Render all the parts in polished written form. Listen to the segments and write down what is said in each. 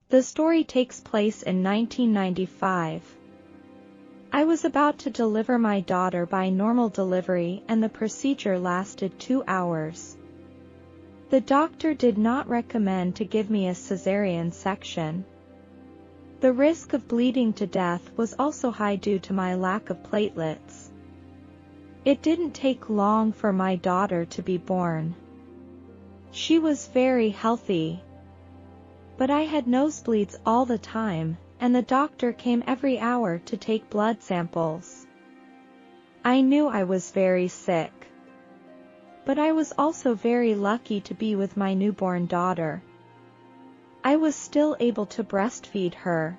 The story takes place in 1995. I was about to deliver my daughter by normal delivery and the procedure lasted 2 hours. The doctor did not recommend to give me a cesarean section. The risk of bleeding to death was also high due to my lack of platelets. It didn't take long for my daughter to be born. She was very healthy. But I had nosebleeds all the time, and the doctor came every hour to take blood samples. I knew I was very sick. But I was also very lucky to be with my newborn daughter. I was still able to breastfeed her.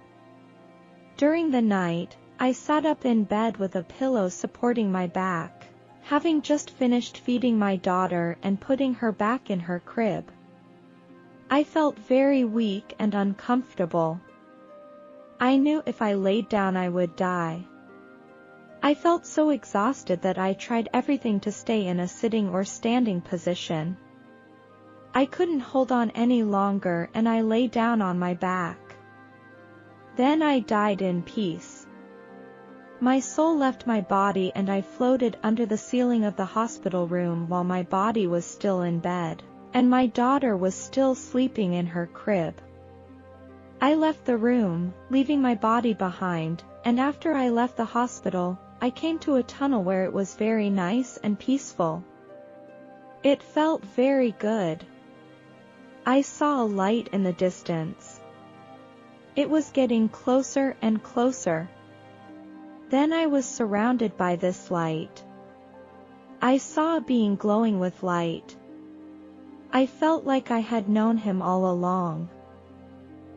During the night, I sat up in bed with a pillow supporting my back, having just finished feeding my daughter and putting her back in her crib. I felt very weak and uncomfortable. I knew if I laid down I would die. I felt so exhausted that I tried everything to stay in a sitting or standing position. I couldn't hold on any longer and I lay down on my back. Then I died in peace. My soul left my body and I floated under the ceiling of the hospital room while my body was still in bed, and my daughter was still sleeping in her crib. I left the room, leaving my body behind, and after I left the hospital, I came to a tunnel where it was very nice and peaceful. It felt very good. I saw a light in the distance. It was getting closer and closer. Then I was surrounded by this light. I saw a being glowing with light. I felt like I had known him all along.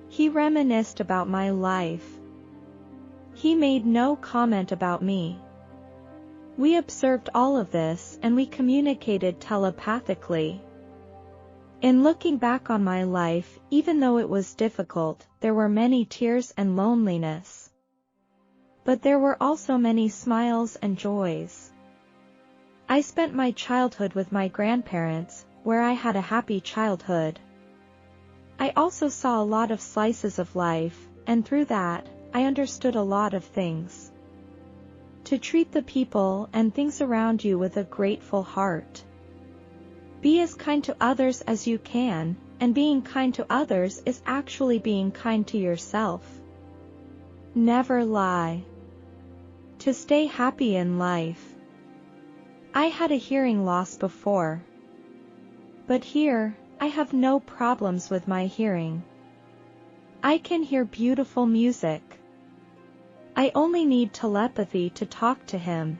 He reminisced about my life. He made no comment about me. We observed all of this and we communicated telepathically. In looking back on my life, even though it was difficult, there were many tears and loneliness. But there were also many smiles and joys. I spent my childhood with my grandparents, where I had a happy childhood. I also saw a lot of slices of life, and through that, I understood a lot of things. To treat the people and things around you with a grateful heart. Be as kind to others as you can, and being kind to others is actually being kind to yourself. Never lie. To stay happy in life. I had a hearing loss before. But here, I have no problems with my hearing. I can hear beautiful music. I only need telepathy to talk to him.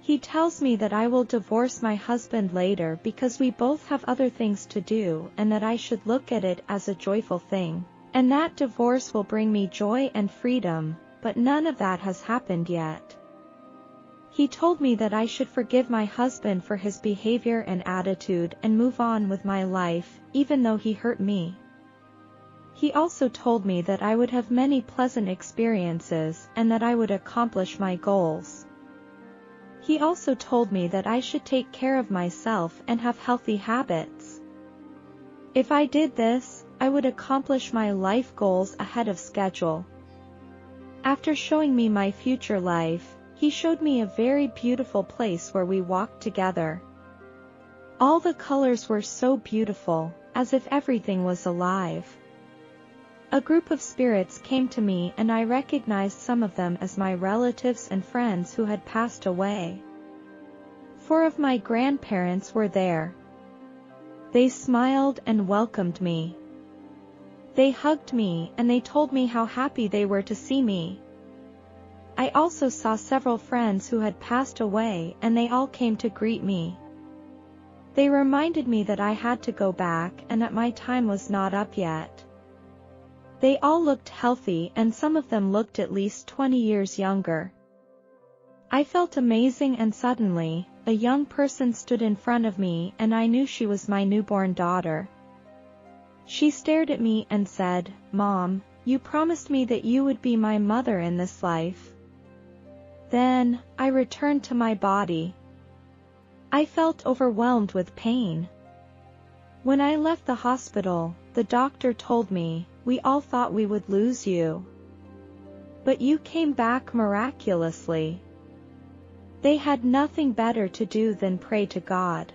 He tells me that I will divorce my husband later because we both have other things to do and that I should look at it as a joyful thing, and that divorce will bring me joy and freedom, but none of that has happened yet. He told me that I should forgive my husband for his behavior and attitude and move on with my life, even though he hurt me. He also told me that I would have many pleasant experiences and that I would accomplish my goals. He also told me that I should take care of myself and have healthy habits. If I did this, I would accomplish my life goals ahead of schedule. After showing me my future life, he showed me a very beautiful place where we walked together. All the colors were so beautiful, as if everything was alive. A group of spirits came to me and I recognized some of them as my relatives and friends who had passed away. 4 of my grandparents were there. They smiled and welcomed me. They hugged me and they told me how happy they were to see me. I also saw several friends who had passed away and they all came to greet me. They reminded me that I had to go back and that my time was not up yet. They all looked healthy and some of them looked at least 20 years younger. I felt amazing and suddenly, a young person stood in front of me and I knew she was my newborn daughter. She stared at me and said, "Mom, you promised me that you would be my mother in this life." Then, I returned to my body. I felt overwhelmed with pain. When I left the hospital, The doctor told me, we all thought we would lose you. But you came back miraculously. They had nothing better to do than pray to God.